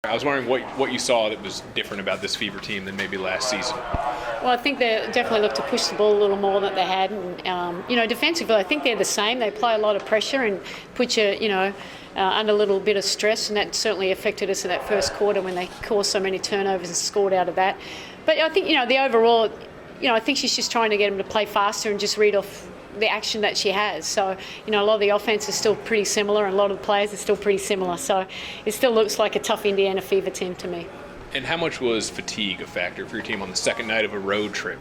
I was wondering what you saw that was different about this Fever team than maybe last season. Well, I think they definitely look to push the ball a little more than they had. And, defensively, I think they're the same. They apply a lot of pressure and put you, under a little bit of stress, and that certainly affected us in that first quarter when they caused so many turnovers and scored out of that. But I think, the overall, I think she's just trying to get them to play faster and just read off the action that she has. So, a lot of the offense is still pretty similar and a lot of the players are still pretty similar. So it still looks like a tough Indiana Fever team to me. And how much was fatigue a factor for your team on the second night of a road trip?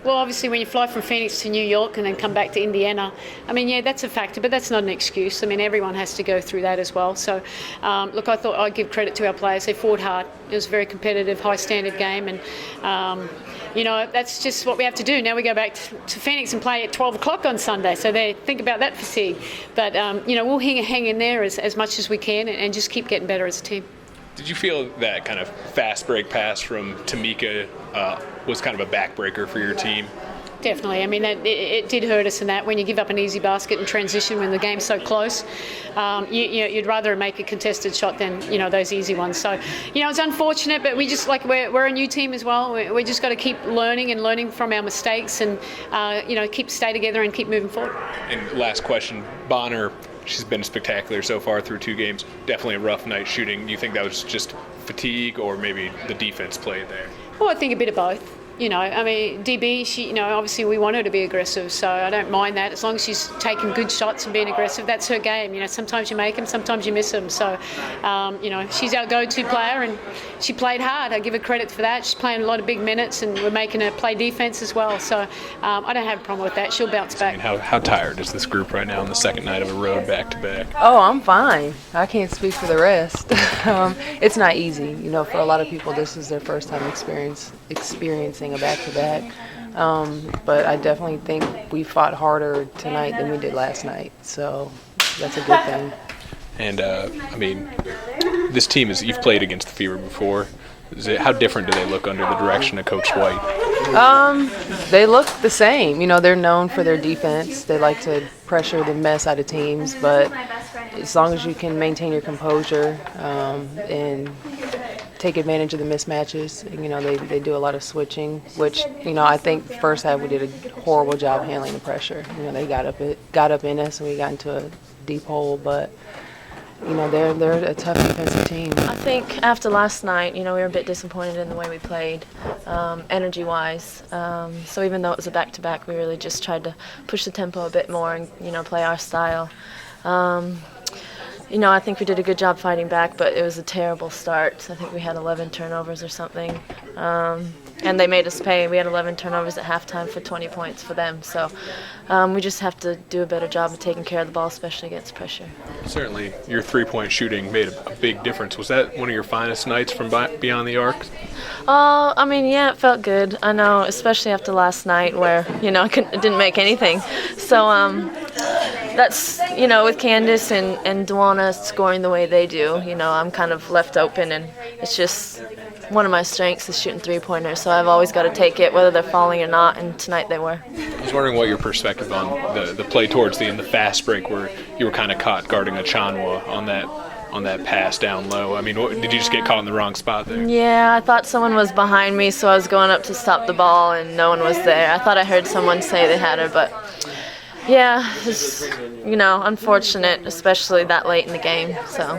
Well, obviously, when you fly from Phoenix to New York and then come back to Indiana, that's a factor, but that's not an excuse. Everyone has to go through that as well. So, look, I thought I'd give credit to our players. They fought hard. It was a very competitive, high-standard game, and, that's just what we have to do. Now we go back to Phoenix and play at 12 o'clock on Sunday, so think about that fatigue. But, we'll hang in there as much as we can and just keep getting better as a team. Did you feel that kind of fast break pass from Tamika was kind of a backbreaker for your team? Definitely. It did hurt us in that when you give up an easy basket and transition when the game's so close. You'd rather make a contested shot than those easy ones. So it's unfortunate, but we just we're a new team as well. We just got to keep learning from our mistakes and stay together and keep moving forward. And last question, Bonner. She's been spectacular so far through two games. Definitely a rough night shooting. Do you think that was just fatigue or maybe the defense played there? Well, I think a bit of both. DB, she, obviously we want her to be aggressive, so I don't mind that. As long as she's taking good shots and being aggressive, that's her game. Sometimes you make them, sometimes you miss them. So, she's our go-to player, and she played hard. I give her credit for that. She's playing a lot of big minutes, and we're making her play defense as well. So, I don't have a problem with that. She'll bounce back. How tired is this group right now on the second night of a road back-to-back? Oh, I'm fine. I can't speak for the rest. It's not easy. For a lot of people, this is their first time experiencing a back-to-back. But I definitely think we fought harder tonight than we did last night. So that's a good thing. And, this team you've played against the Fever before. How different do they look under the direction of Coach White? They look the same. They're known for their defense. They like to pressure the mess out of teams, but as long as you can maintain your composure and take advantage of the mismatches, they do a lot of switching, which, I think first half we did a horrible job handling the pressure. They got up in us and we got into a deep hole, but they're a tough defensive team. I think after last night, we were a bit disappointed in the way we played, energy-wise. So even though it was a back-to-back, we really just tried to push the tempo a bit more and, play our style. I think we did a good job fighting back, but it was a terrible start. I think we had 11 turnovers or something. And they made us pay. We had 11 turnovers at halftime for 20 points for them. So we just have to do a better job of taking care of the ball, especially against pressure. Certainly your three-point shooting made a big difference. Was that one of your finest nights from beyond the arc? Yeah, it felt good. I know, especially after last night where, I didn't make anything. So that's, with Candice and Duana scoring the way they do, I'm kind of left open, and it's just one of my strengths is shooting three-pointers, so I've always got to take it whether they're falling or not, and tonight they were. I was wondering what your perspective on the play towards the end, the fast break where you were kind of caught guarding Achanwa on that pass down low. Did you just get caught in the wrong spot there? Yeah, I thought someone was behind me, so I was going up to stop the ball, and no one was there. I thought I heard someone say they had her, but yeah, it's, unfortunate, especially that late in the game. So.